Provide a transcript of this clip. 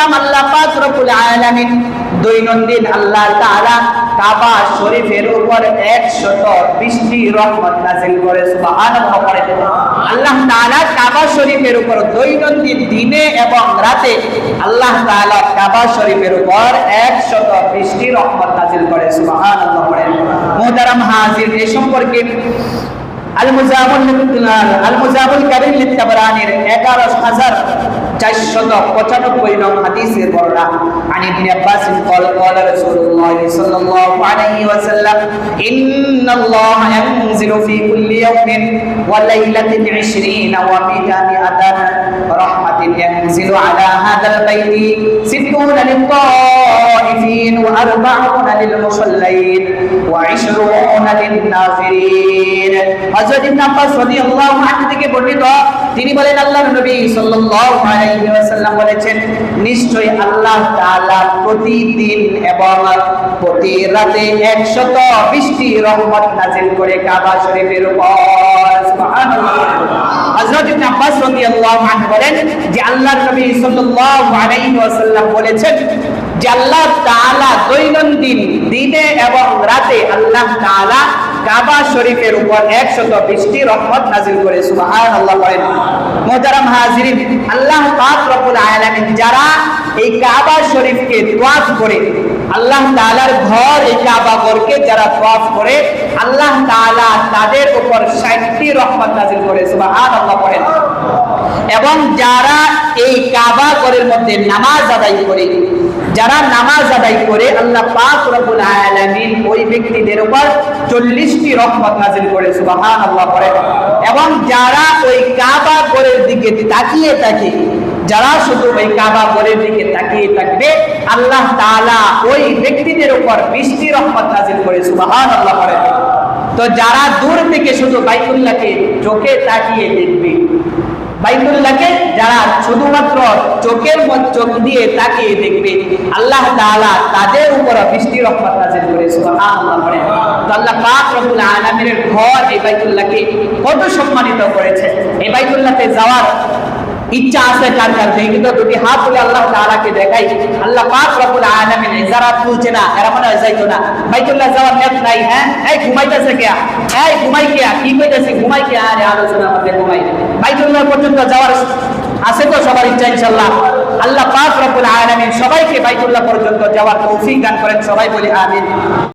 মহাতারাম আল্লাহ পাক রব্বুল আলামিন দৈনন্দিন আল্লাহ তাআলা কাবা শরীফের উপর 120টি রহমত নাযিল করে। সুবহানাল্লাহ। আল্লাহ তাআলা কাবা শরীফের উপর দৈনন্দিন দিনে এবং রাতে আল্লাহ তাআলা কাবা শরীফের উপর 120টি রহমত নাযিল করে। সুবহানাল্লাহ। মুহতারাম হাজির, এই সম্পর্কে আল-মুজাবুল কারীম লিত-তাবরানীর 11495 নং হাদিসের বর্ণনা। আন ইবনে আব্বাস قال قال رسول الله صلى الله عليه وسلم ان الله ينزل في كل يوم وليله 20 و100 رحمه ينزل على هذا البيت 60 للطائفين و40 للمصلين و20 للناظرين। হযরত ইবনে আব্বাস রাদিয়াল্লাহু আনহু থেকে বর্ণিত, তিনি বলেন আল্লাহর নবী সাল্লাল্লাহু আলাইহি ওয়াসাল্লাম বলেছেন, নিশ্চয়ই আল্লাহ তাআলা প্রতিদিন এবং প্রতি রাতে 120টি রহমত নাযিল করে কাবা শরীফের উপর। সুবহানাল্লাহ। হযরত ইবনে আব্বাস রাদিয়াল্লাহু আনহু বলেন যে আল্লাহর নবী সাল্লাল্লাহু আলাইহি ওয়াসাল্লাম বলেছেন যে আল্লাহ তাআলা দৈনন্দিন দিনে এবং রাতে আল্লাহ তাআলা কাবা শরীফের উপর 120টি রহমত নাযিল করে। সুবহানাল্লাহ। মুহতারাম হাজিরিন, আল্লাহ পাক রব্বুল আলামিন যারা এই কাবা শরীফকে তাওয়াফ করে, আল্লাহ তাআলার ঘর এই কাবা ঘরকে যারা তাওয়াফ করে, আল্লাহ তাআলা তাদের উপর 60টি রহমত নাযিল করে। সুবহানাল্লাহ। এবং যারা এই কাবা ঘরের মধ্যে নামাজ আদায় করে, যারা নামাজ আদায় করে, আল্লাহ পাক রব্বুল আলামিন ওই ব্যক্তিদের উপর 40টি রহমত নাযিল করে। সুবহানাল্লাহ। এবং যারা ওই কাবা ঘরের দিকে তাকিয়ে থাকে, যারা শুধু ওই কাবা ঘরের দিকে তাকিয়ে থাকবে, আল্লাহ তাআলা ওই ব্যক্তিদের উপর 20টি রহমত নাযিল করে। সুবহানাল্লাহ। তো যারা দূর থেকে শুধু বাইতুল্লাহকে চোখে তাকিয়ে দেখবে, বাইতুল্লাহকে যারা শুধুমাত্র চোখ দিয়ে তাকিয়ে দেখবে, আল্লাহ তাআলা তাদের উপর 20টি রহমত নাযিল করে। সুবহানাল্লাহ। তো আল্লাহ পাক রব্বুল আলামিনের ঘর এই বাইতুল্লাহকে কত সম্মানিত করেছে। এই বাইতুল্লাহতে যাওয়ার ইচ্ছা আছে কার কার? কিন্তু দুটি হাত তুলে আল্লাহ তাআলাকে দেখাই। আল্লাহ পাক রব্বুল আলামিন যারা তুলছে না, এরা মনে হয় যাইতো না। বাইতুল্লাহ যাওয়ার নিয়ত নাই। হ্যাঁ, এই ঘুমাইতেছে কে? এই ঘুমাই কে? কি কইতাছে? ঘুমাই কে? আরে আলোচনা মধ্যে ঘুমাই। বাইতুল্লাহ পর্যন্ত যাওয়ার আছে তো সবার ইচ্ছা ইনশাআল্লাহ। আল্লাহ পাক রব্বুল আলামিন সবাইকে বাইতুল্লাহ পর্যন্ত যাওয়ার তৌফিক দান করেন। সবাই বলি আমিন।